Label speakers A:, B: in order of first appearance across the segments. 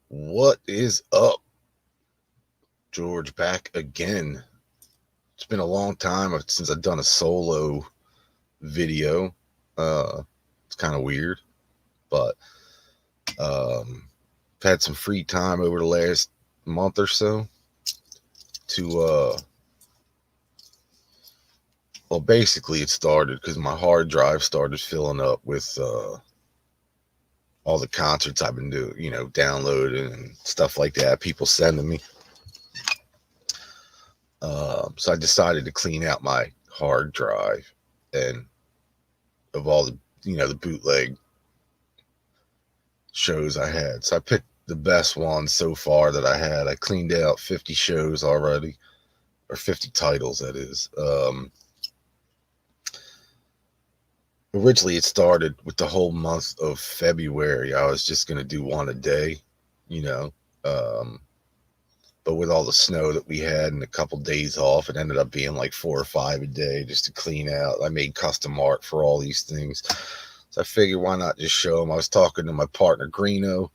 A: What is up, George? Back again. It's been a long time since I've done a solo video. It's kind of weird, but I've had some free time over the last month or so to well, basically it started because my hard drive started filling up with all the concerts I've been doing, downloading and stuff like that. People sending me. So I decided to clean out my hard drive and of all the bootleg shows I had. So I picked the best ones so far that I had. I cleaned out 50 shows already, or 50 titles, that is. Originally, it started with the whole month of February. I was just going to do one a day, you know. But with all the snow that we had and a couple days off, it ended up being like 4 or 5 a day just to clean out. I made custom art for all these things. So I figured, why not just show them? I was talking to my partner, Greeno,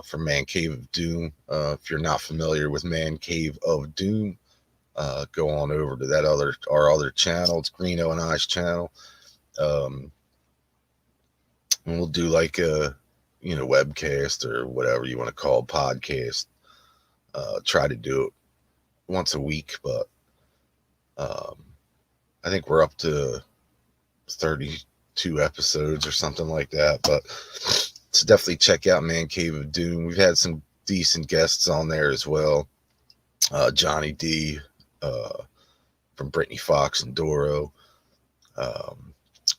A: from Man Cave of Doom. If you're not familiar with Man Cave of Doom, go on over to our other channel. It's Greeno and I's channel. And we'll do like a, webcast or whatever you want to call podcast. Try to do it once a week, but I think we're up to 32 episodes or something like that. But so definitely check out Man Cave of Doom. We've had some decent guests on there as well. Johnny D from Brittany Fox and Doro.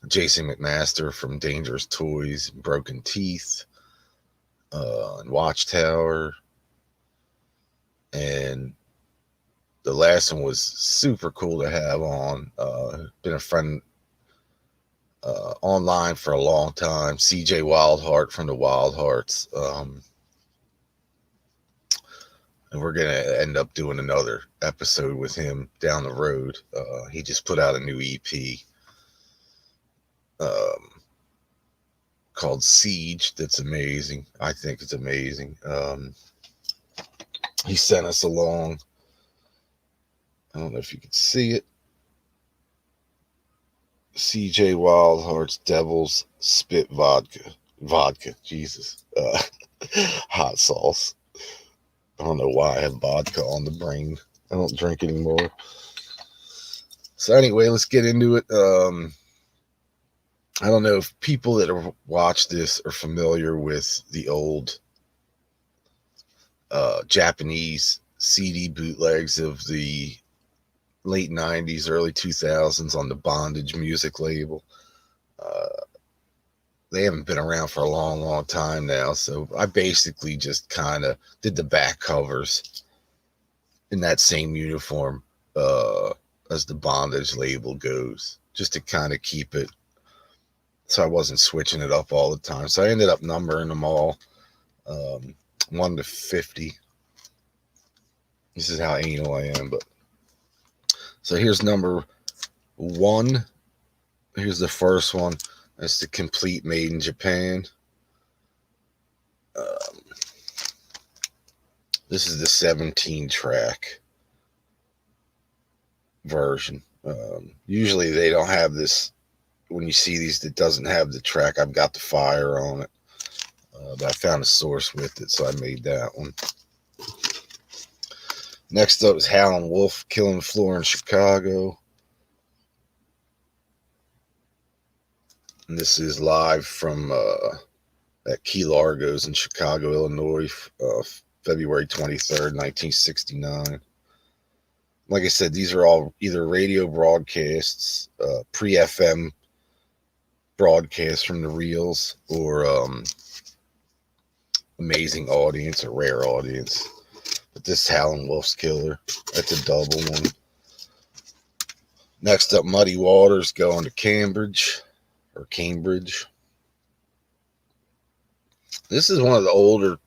A: Jason McMaster from Dangerous Toys, Broken Teeth, and Watchtower. And the last one was super cool to have on. Been a friend online for a long time. CJ Wildheart from the Wild Hearts. And we're going to end up doing another episode with him down the road. He just put out a new EP called Siege. That's amazing. I think it's amazing. He sent us along. I don't know if you can see it. CJ Wildheart's Devil's Spit Vodka. Jesus. Hot sauce. I don't know why I have vodka on the brain. I don't drink anymore. So anyway, let's get into it. I don't know if people that have watched this are familiar with the old Japanese CD bootlegs of the late 90s, early 2000s on the Bondage music label. They haven't been around for a long, long time now. So I basically just kind of did the back covers in that same uniform as the Bondage label goes, just to kind of keep it so I wasn't switching it up all the time. So I ended up numbering them all 1 to 50. This is how anal I am. But so here's number 1. Here's the first one. That's the complete Made in Japan. This is the 17-track version. Usually they don't have this. When you see these, that doesn't have the track, I've got the fire on it. But I found a source with it, so I made that one. Next up is Halen Wolf, Killing the Floor in Chicago. And this is live from at Key Largo's in Chicago, Illinois, February 23rd, 1969. Like I said, these are all either radio broadcasts, pre-FM broadcasts from the reels, or amazing audience, or rare audience. But this Howlin' Wolf's killer. That's a double one. Next up, Muddy Waters, Going to Cambridge. This is one of the older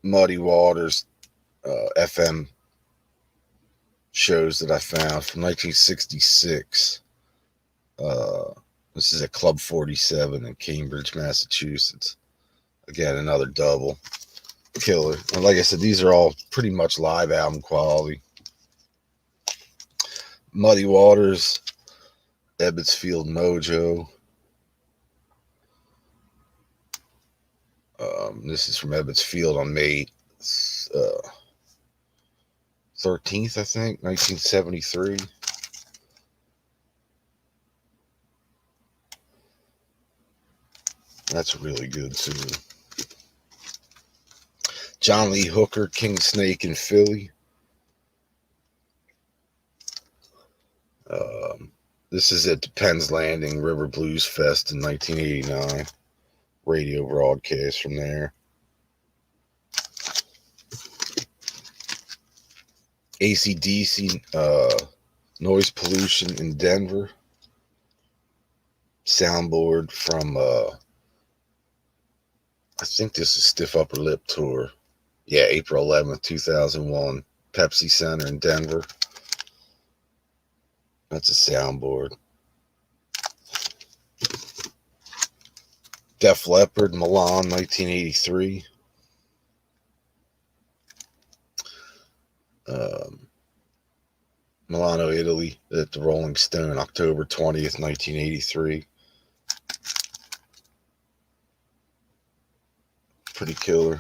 A: Muddy Waters FM shows that I found from 1966. This is at Club 47 in Cambridge, Massachusetts. Again, another double. Killer. And like I said, these are all pretty much live album quality. Muddy Waters, Ebbsfield Mojo. This is from Ebbsfield on May 13th, I think, 1973. That's really good too. John Lee Hooker, King Snake in Philly. This is at the Penn's Landing River Blues Fest in 1989. Radio broadcast from there. AC/DC, Noise Pollution in Denver. Soundboard from, I think this is Stiff Upper Lip Tour. Yeah, April 11th, 2001. Pepsi Center in Denver. That's a soundboard. Def Leppard, Milan, 1983. Milano, Italy, at the Rolling Stone, October 20th, 1983. Pretty killer.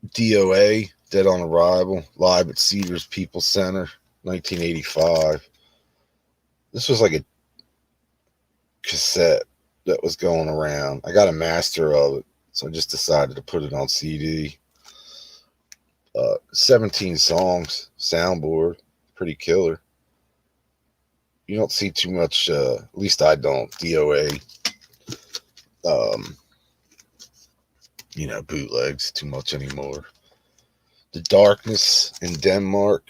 A: DOA, Dead on Arrival, live at Cedars People Center, 1985. This was like a cassette that was going around. I got a master of it, so I just decided to put it on CD. 17 songs, soundboard, pretty killer. You don't see too much, at least I don't, DOA, bootlegs too much anymore. The Darkness in Denmark.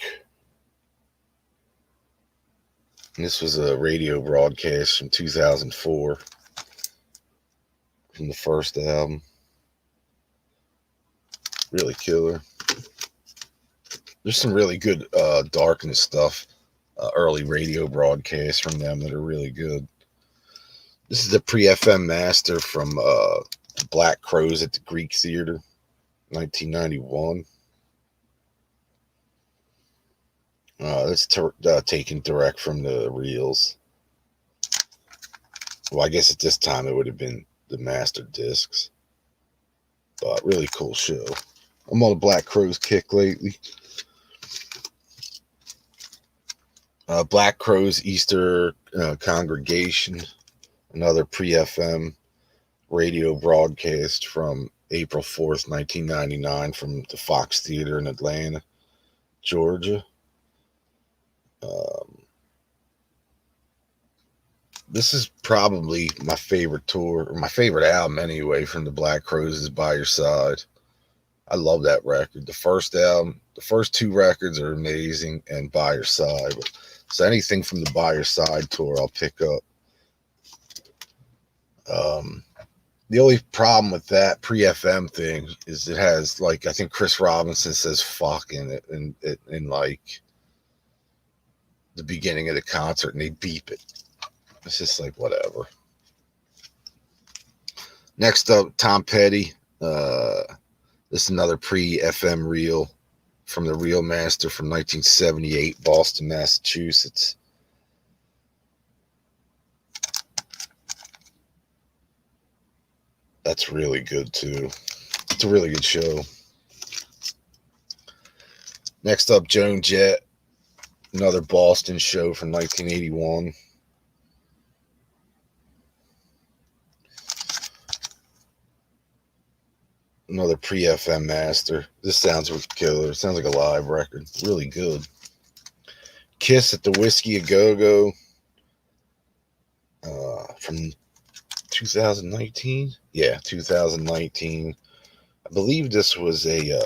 A: And this was a radio broadcast from 2004 from the first album. Really killer. There's some really good Darkness stuff, early radio broadcasts from them that are really good. This is a pre-FM master from Black Crows at the Greek Theater, 1991. That's taken direct from the reels. Well, I guess at this time it would have been the master discs. But really cool show. I'm on a Black Crows kick lately. Black Crows Easter Congregation, another pre-FM radio broadcast from April 4th, 1999 from the Fox Theater in Atlanta, Georgia. This is probably my favorite tour, or my favorite album anyway, from the Black Crows is By Your Side. I love that record. The first album, the first two records are amazing, and By Your Side. So anything from the By Your Side tour, I'll pick up. The only problem with that pre-FM thing is it has, like, I think Chris Robinson says fuck in it, in like the beginning of the concert, and they beep it. It's just like, whatever. Next up, Tom Petty. This is another pre-FM reel from the Reel Master from 1978, Boston, Massachusetts. That's really good too. It's a really good show. Next up, Joan Jett, another Boston show from 1981. Another pre-FM master. This sounds killer. It sounds like a live record. Really good. Kiss at the Whiskey A Go-Go from 2019. Yeah, 2019. I believe this was a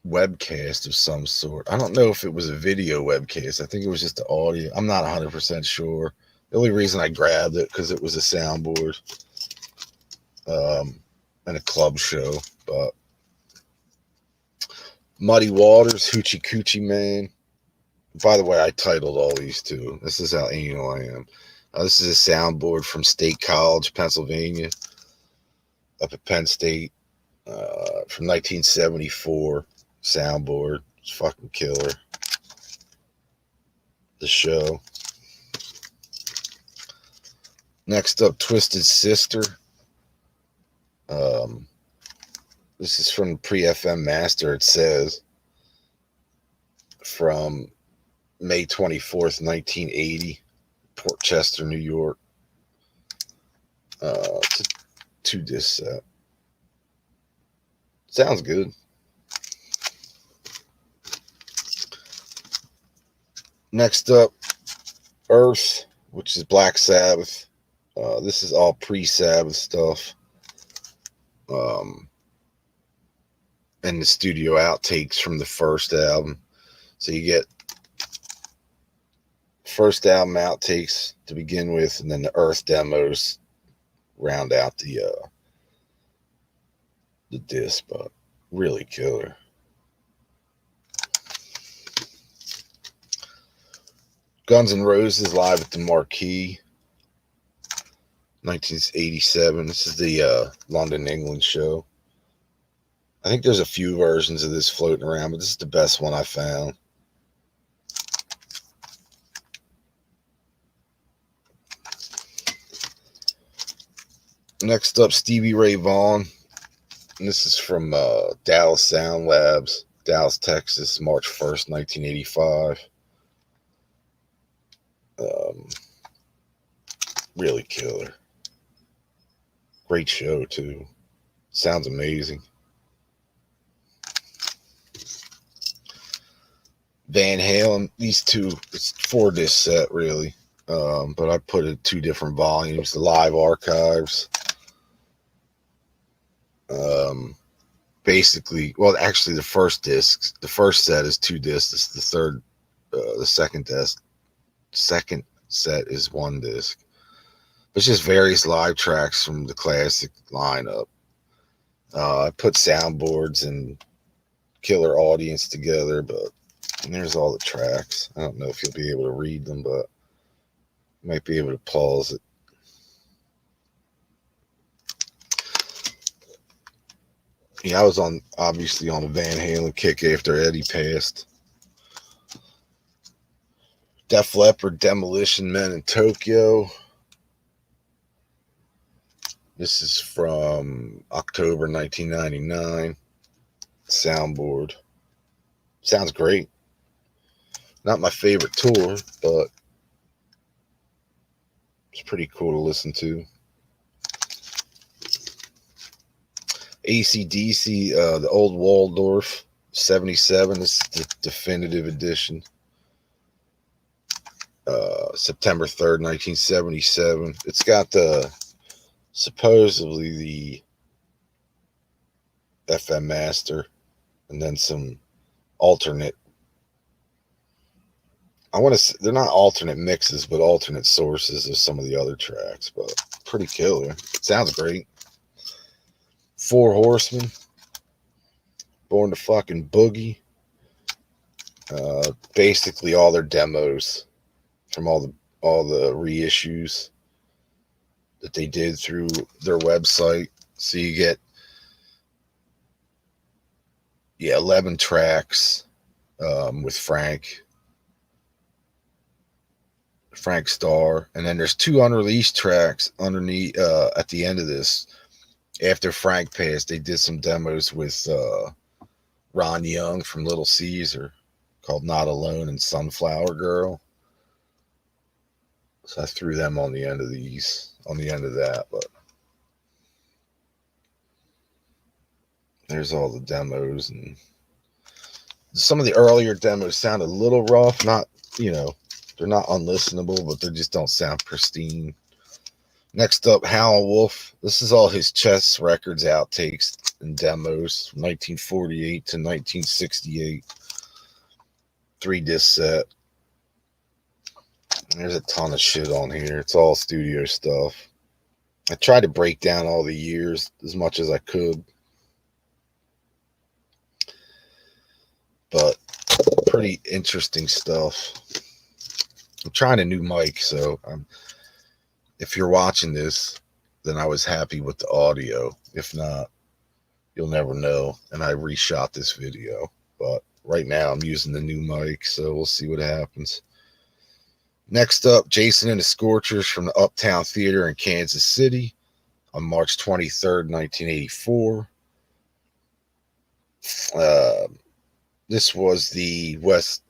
A: webcast of some sort. I don't know if it was a video webcast. I think it was just the audio. I'm not 100% sure. The only reason I grabbed it because it was a soundboard. And a club show. But Muddy Waters, Hoochie Coochie Man. By the way, I titled all these too. This is how anal I am. This is a soundboard from State College, Pennsylvania, up at Penn State, from 1974. Soundboard. It's fucking killer. The show. Next up, Twisted Sister. This is from Pre-FM Master, it says, from May 24th, 1980, Port Chester, New York. It's a 2-disc set. Sounds good. Next up, Earth, which is Black Sabbath. This is all pre-Sabbath stuff. And the studio outtakes from the first album. So you get first album outtakes to begin with, and then the Earth demos round out the disc, but really killer. Guns N' Roses live at the Marquee, 1987. This is the London, England show. I think there's a few versions of this floating around, but this is the best one I found. Next up, Stevie Ray Vaughan. And this is from Dallas Sound Labs, Dallas, Texas, March 1st, 1985. Really killer. Great show, too. Sounds amazing. Van Halen, these two, it's 4-disc set, really. But I put it 2 different volumes. The live archives. Basically, well, actually, the first set is 2 discs. This is the second set is 1 disc. It's just various live tracks from the classic lineup. I put soundboards and killer audience together, but there's all the tracks. I don't know if you'll be able to read them, but you might be able to pause it. Yeah, I was obviously on a Van Halen kick after Eddie passed. Def Leppard, Demolition, Men in Tokyo. This is from October 1999. Soundboard. Sounds great. Not my favorite tour, but it's pretty cool to listen to. AC/DC, the Old Waldorf, 77. This is the definitive edition. September 3rd, 1977. It's got supposedly the FM master and then some alternate. They're not alternate mixes, but alternate sources of some of the other tracks, but pretty killer. Sounds great. 4 Horsemen, Born to Fucking Boogie. Basically all their demos from all the reissues that they did through their website. So you get 11 tracks with Frank Starr, and then there's 2 unreleased tracks underneath at the end of this. After Frank passed, they did some demos with Ron Young from Little Caesar called Not Alone and Sunflower Girl. So I threw them on the end of that, but there's all the demos, and some of the earlier demos sound a little rough. Not, they're not unlistenable, but they just don't sound pristine. Next up, Howlin' Wolf. This is all his Chess Records outtakes and demos from 1948 to 1968. 3-disc set. There's a ton of shit on here. It's all studio stuff. I tried to break down all the years as much as I could, but pretty interesting stuff. I'm trying a new mic, so I'm If you're watching this, then I was happy with the audio. If not, you'll never know. And I reshot this video. But right now I'm using the new mic, so we'll see what happens. Next up, Jason and the Scorchers from the Uptown Theater in Kansas City on March 23rd, 1984. This was the was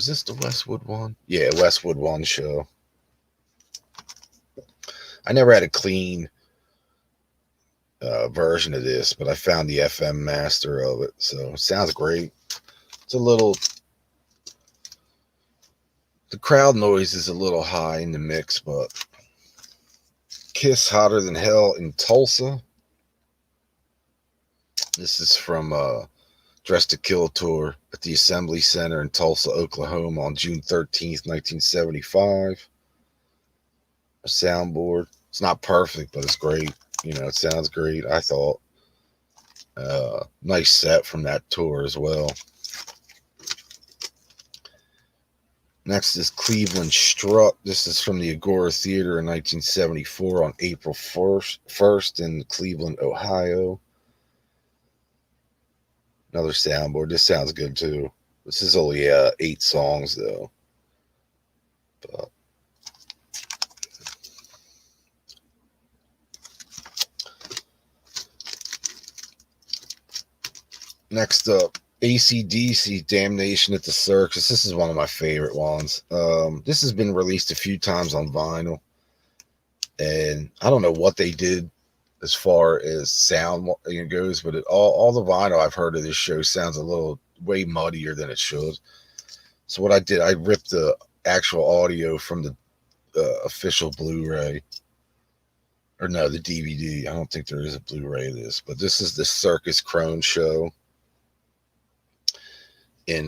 A: this the Westwood one? Yeah, Westwood one show. I never had a clean version of this, but I found the FM master of it, so it sounds great. It's a little, the crowd noise is a little high in the mix, but Kiss Hotter Than Hell in Tulsa. This is from Dress to Kill tour at the Assembly Center in Tulsa, Oklahoma on June 13th, 1975. A soundboard. It's not perfect, but it's great. You know, it sounds great, I thought. Nice set from that tour as well. Next is Cleveland Strut. This is from the Agora Theater in 1974 on April 1st in Cleveland, Ohio. Another soundboard. This sounds good too. This is only 8 songs though. But next up, AC/DC Damnation at the Circus. This is one of my favorite ones. This has been released a few times on vinyl, and I don't know what they did as far as sound goes, but all the vinyl I've heard of this show sounds a little way muddier than it should. So what I did, I ripped the actual audio from the official Blu-ray, or no, the DVD. I don't think there is a Blu-ray of this, but this is the Circus Krone show in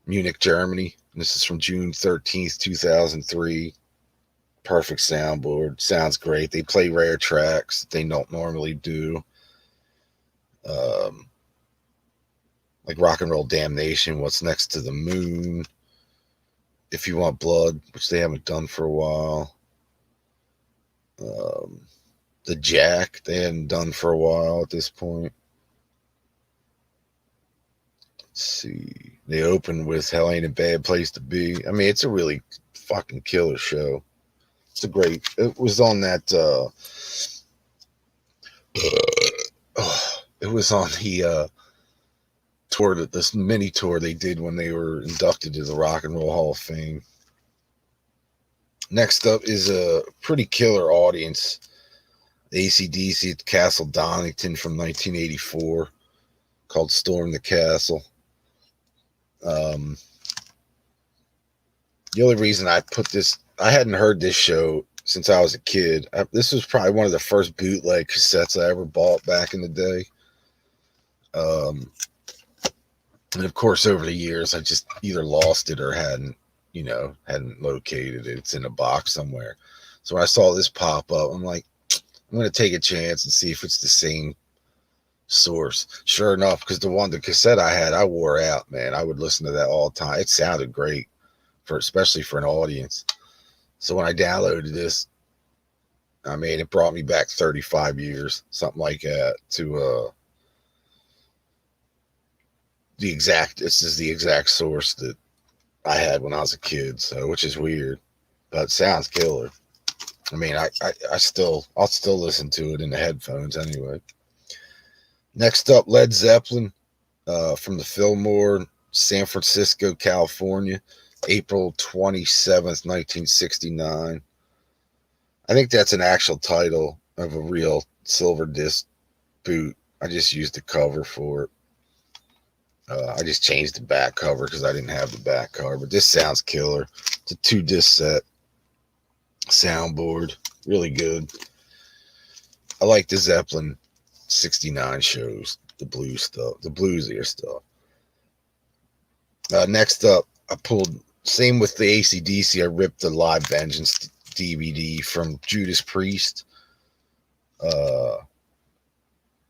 A: Munich, Germany. This is from June 13th, 2003. Perfect soundboard. Sounds great. They play rare tracks that they don't normally do. Like Rock and Roll Damnation, What's Next to the Moon, If You Want Blood, which they haven't done for a while. The Jack, they hadn't done for a while at this point. Let's see. They open with Hell Ain't a Bad Place to Be. I mean, it's a really fucking killer show. It's a great. It was on that. It was on the tour, this mini tour they did when they were inducted to the Rock and Roll Hall of Fame. Next up is a pretty killer audience. AC/DC at Castle Donington from 1984, called Storm the Castle. The only reason I put this, I hadn't heard this show since I was a kid. This was probably one of the first bootleg cassettes I ever bought back in the day. And of course, over the years, I just either lost it or hadn't located it. It's in a box somewhere. So when I saw this pop up, I'm like, I'm going to take a chance and see if it's the same source. Sure enough, because the cassette I had, I wore out, man. I would listen to that all the time. It sounded great, especially for an audience. So when I downloaded this, I mean, it brought me back 35 years, something like that, to this is the exact source that I had when I was a kid, so, which is weird, but it sounds killer. I mean, I'll still listen to it in the headphones anyway. Next up, Led Zeppelin from the Fillmore, San Francisco, California, April 27th, 1969. I think that's an actual title of a real silver disc boot. I just used the cover for it. I just changed the back cover because I didn't have the back cover, but this sounds killer. It's a 2-disc set soundboard, really good. I like the Zeppelin 69 shows, the blues stuff, the bluesier stuff. Next up, I pulled, same with the AC/DC, I ripped the Live Vengeance DVD from Judas Priest,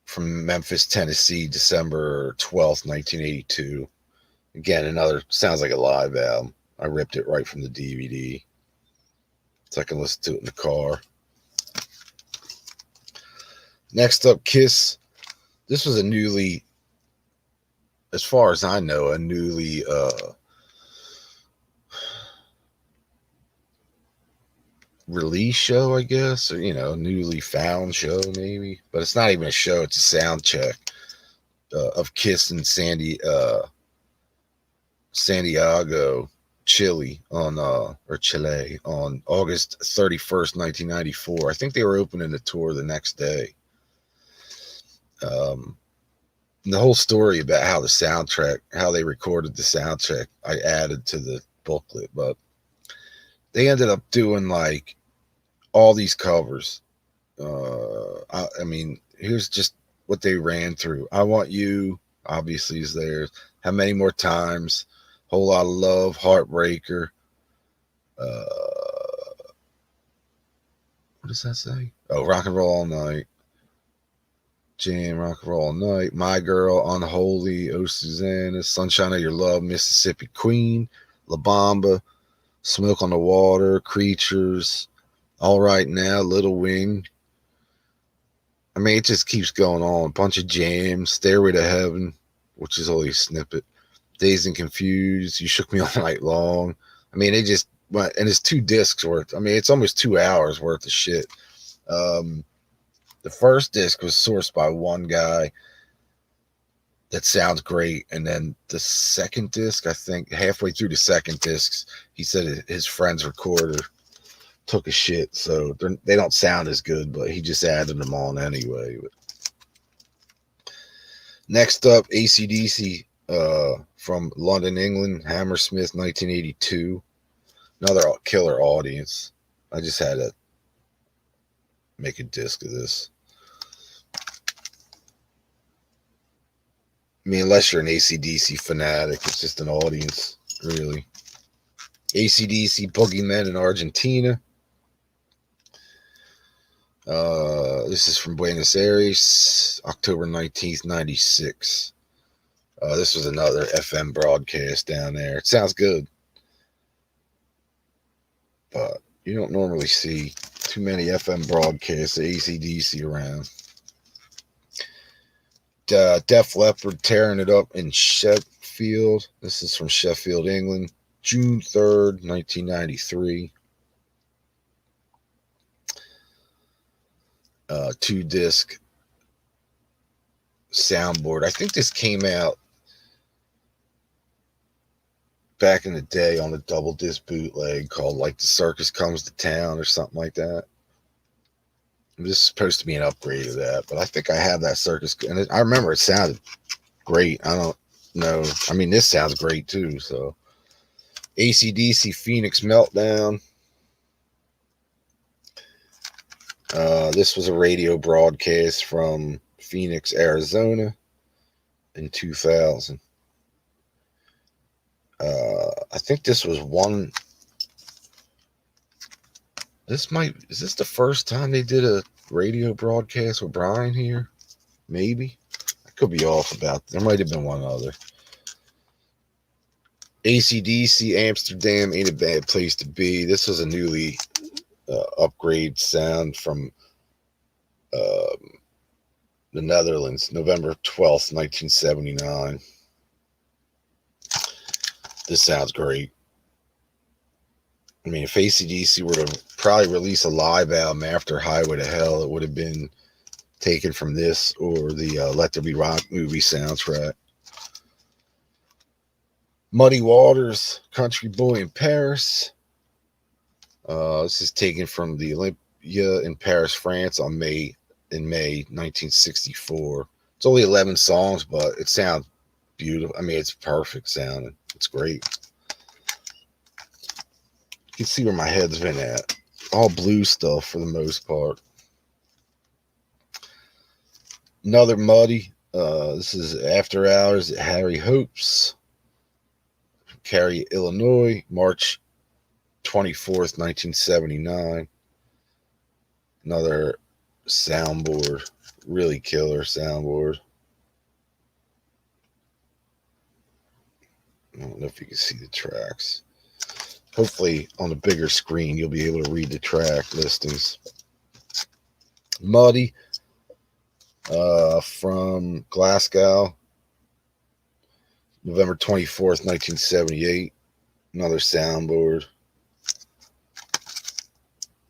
A: from Memphis, Tennessee, December 12th, 1982. Again, another, sounds like a live album. I ripped it right from the DVD. so I can listen to it in the car. Next up, Kiss. This was a newly, as far as I know, a newly release show, I guess, or newly found show maybe. But it's not even a show; it's a sound check of Kiss in Santiago, Chile on August 31st, 1994. I think they were opening the tour the next day. The whole story about how they recorded the soundtrack, I added to the booklet, but they ended up doing like all these covers. I mean, here's just what they ran through. I Want You, obviously, is theirs. How Many More Times, Whole Lot of Love, Heartbreaker. What does that say? Oh, Rock and Roll All Night. Jam, Rock and Roll All Night. My Girl, Unholy, Oh Susanna, Sunshine of Your Love, Mississippi Queen, La Bamba, Smoke on the Water, Creatures, All Right Now, Little Wing. I mean, it just keeps going on. Bunch of jams, Stairway to Heaven, which is only a snippet. Dazed and Confused, You Shook Me All Night Long. I mean, they just went, and it's 2 discs worth. I mean, it's almost 2 hours worth of shit. The first disc was sourced by one guy that sounds great, and then the second disc, I think halfway through the second disc, he said his friend's recorder took a shit, so they don't sound as good, but he just added them on anyway. Next up, AC/DC from London, England, Hammersmith, 1982. Another killer audience. I just had to make a disc of this. I mean, unless you're an AC/DC fanatic, it's just an audience, really. AC/DC Boogeymen in Argentina. This is from Buenos Aires, October 19th, 96. This was another FM broadcast down there. It sounds good, but you don't normally see too many FM broadcasts of AC/DC around. Def Leppard tearing it up in Sheffield. This is from Sheffield, England, June 3rd, 1993. 2-disc soundboard. I think this came out back in the day on a double disc bootleg called like The Circus Comes to Town or something like that. This is supposed to be an upgrade of that, but I think I have that Circus, and I remember it sounded great. I don't know. I mean, this sounds great too. So, AC/DC Phoenix Meltdown. This was a radio broadcast from Phoenix, Arizona in 2000. I think this was one. Is this the first time they did a radio broadcast with Brian here? Maybe. I could be off about that. There might have been one other. AC/DC Amsterdam, Ain't a Bad Place to Be. This was a newly upgrade sound from the Netherlands, November 12th, 1979. This sounds great. I mean, if AC/DC were to probably release a live album after Highway to Hell, it would have been taken from this or the Let There Be Rock movie soundtrack. Muddy Waters, Country Boy in Paris. This is taken from the Olympia in Paris, France in May 1964. It's only 11 songs, but it sounds beautiful. I mean, it's perfect sounding. It's great. You can see where my head's been at. All blue stuff for the most part. Another Muddy. This is After Hours at Harry Hope's, Cary, Illinois, March 24th, 1979. Another soundboard. Really killer soundboard. I don't know if you can see the tracks. hopefully on a bigger screen you'll be able to read the track listings. Muddy from Glasgow, November 24th, 1978. Another soundboard.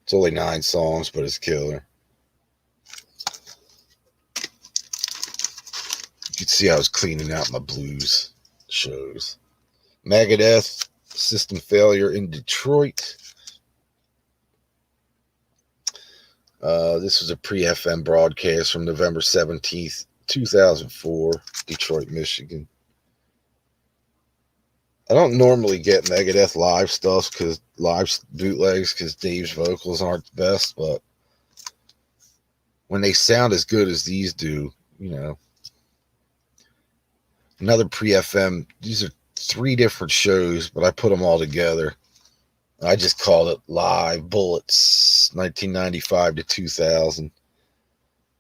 A: It's only 9 songs, but it's killer. You can see I was cleaning out my blues shows. Megadeth, System Failure in Detroit. This was a pre-FM broadcast from November 17th, 2004, Detroit, Michigan. I don't normally get Megadeth live stuff, because live bootlegs, because Dave's vocals aren't the best, but when they sound as good as these do, you know. Another pre-FM, these are 3 different shows, but I put them all together. I just called it Live Bullets, 1995 to 2000.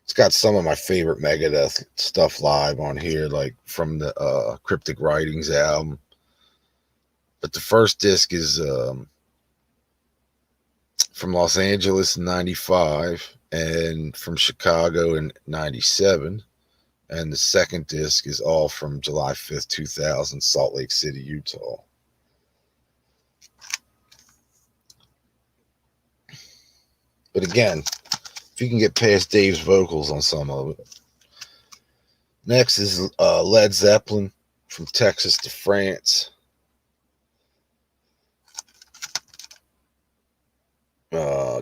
A: It's got some of my favorite Megadeth stuff live on here, like from the Cryptic Writings album. But the first disc is from Los Angeles in 95 and from Chicago in 97. And the second disc is all from July 5th, 2000, Salt Lake City, Utah. But again, if you can get past Dave's vocals on some of it. Next is Led Zeppelin, from Texas to France.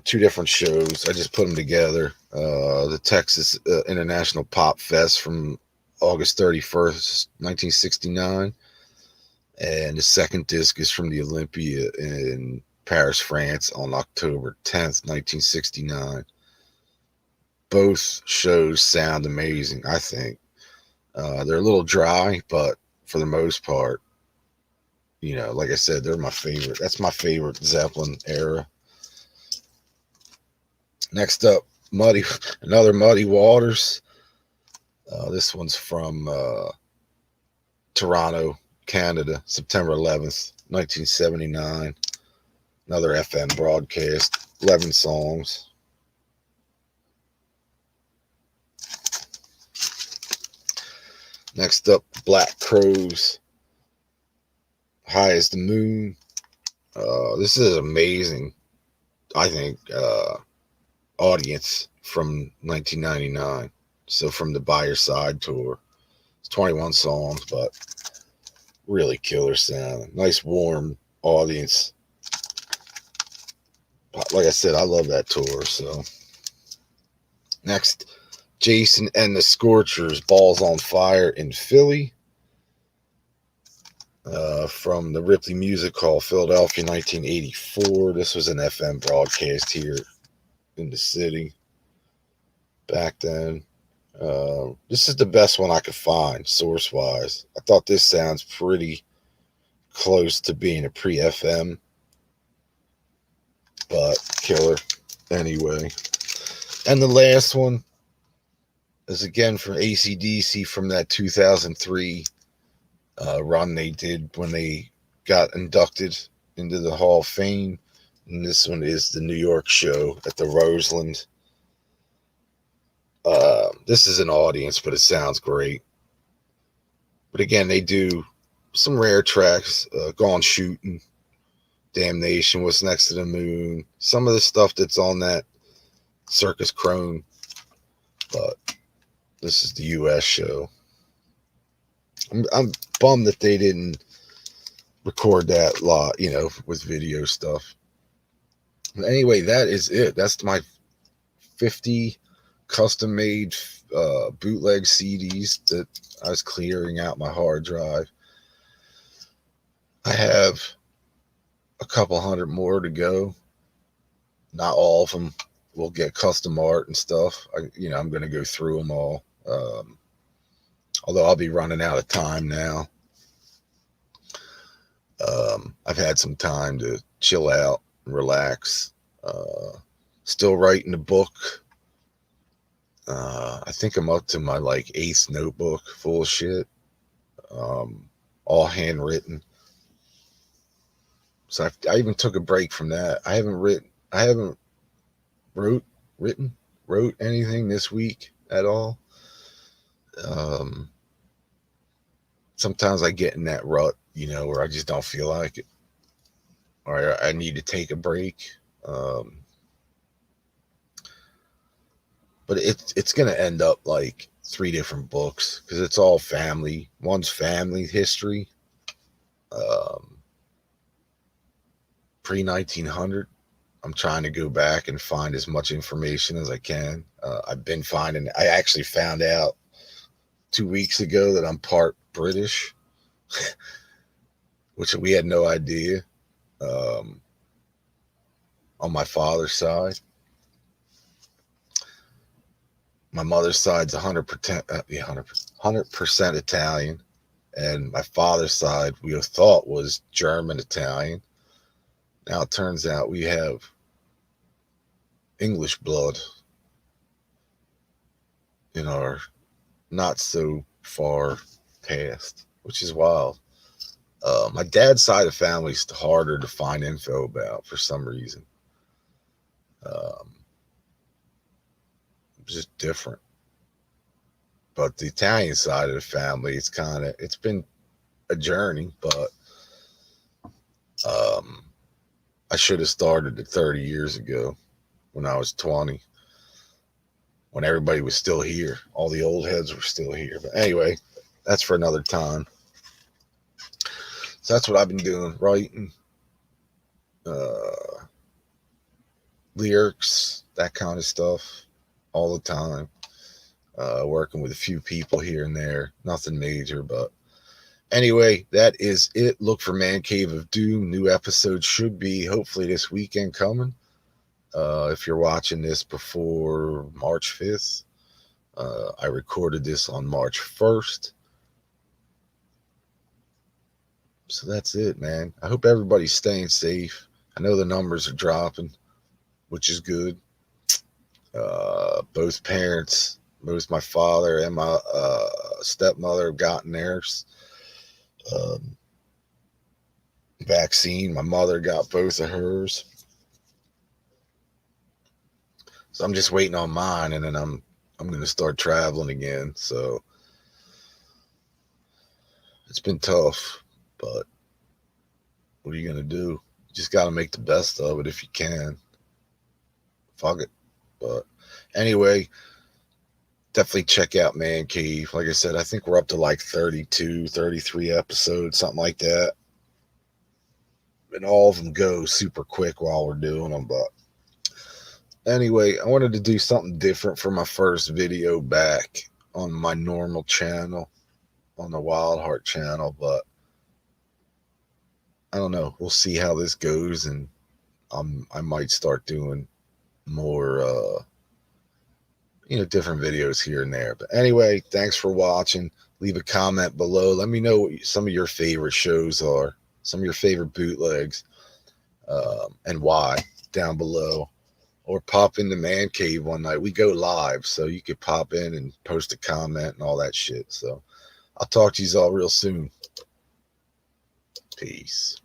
A: 2 different shows. I just put them together. The Texas International Pop Fest from August 31st, 1969. And the second disc is from the Olympia in Paris, France on October 10th, 1969. Both shows sound amazing, I think. They're a little dry, but for the most part, you know, like I said, they're my favorite. That's my favorite Zeppelin era. Next up, another Muddy Waters. This one's from Toronto, Canada, September 11th, 1979. Another FM broadcast, 11 songs. Next up, Black Crowes, High as the Moon. This is amazing, I think, audience from 1999. So from the By Your Side tour. It's 21 songs, but really killer sound. Nice warm audience. Like I said, I love that tour. So next, Jason and the Scorchers, Balls on Fire in Philly. From the Ripley Music Hall, Philadelphia, 1984. This was an FM broadcast here in the city back then. This is the best one I could find source wise. I thought this sounds pretty close to being a pre-FM, but killer anyway. And the last one is again from AC/DC, from that 2003 run they did when they got inducted into the Hall of Fame. And this one is the New York show at the Roseland. This is an audience, but it sounds great. But again, they do some rare tracks, Gone Shooting, Damnation, What's Next to the Moon, some of the stuff that's on that Circus Chrome. But this is the US show. I'm bummed that they didn't record that lot, you know, with video stuff. But anyway, that is it. That's my 50 custom-made bootleg CDs that I was clearing out my hard drive. I have a couple hundred more to go. Not all of them will get custom art and stuff. I'm going to go through them all. Although I'll be running out of time now. I've had some time to chill out and relax. Still writing a book. I think I'm up to my 8th notebook full of shit. All handwritten. So I even took a break from that. I haven't wrote anything this week at all. Sometimes I get in that rut, where I just don't feel like it, or I need to take a break. But it's gonna end up like 3 different books because it's all family. One's family history, pre-1900. I'm trying to go back and find as much information as I can. I actually found out 2 weeks ago that I'm part British, which we had no idea. On my father's side, my mother's side's 100%, 100% Italian, and my father's side we thought was German Italian. Now it turns out we have English blood in our not so far past, which is wild. My dad's side of the family is harder to find info about for some reason. Just different. But the Italian side of the family, it's been a journey, but I should have started it 30 years ago when I was 20, when everybody was still here. All the old heads were still here. But anyway, that's for another time. So that's what I've been doing, writing, lyrics, that kind of stuff all the time. Working with a few people here and there. Nothing major, but anyway, that is it. Look for Man Cave of Doom. New episode should be hopefully this weekend coming. If you're watching this before March 5th, I recorded this on March 1st. So that's it, man. I hope everybody's staying safe. I know the numbers are dropping, which is good. Both parents, both my father and my stepmother have gotten theirs. Vaccine. My mother got both of hers. So I'm just waiting on mine, and then I'm going to start traveling again. So it's been tough, but what are you going to do? You just got to make the best of it if you can. Fuck it. But anyway, definitely check out Man Cave. Like I said, I think we're up to like 32, 33 episodes, something like that. And all of them go super quick while we're doing them. But anyway, I wanted to do something different for my first video back on my normal channel, on the Wild Heart channel. But I don't know. We'll see how this goes. And I might start doing more, different videos here and there. But anyway, thanks for watching. Leave a comment below. Let me know what some of your favorite shows are, some of your favorite bootlegs, and why, down below. Or pop into Man Cave one night. We go live, so you could pop in and post a comment and all that shit. So I'll talk to you all real soon. Peace.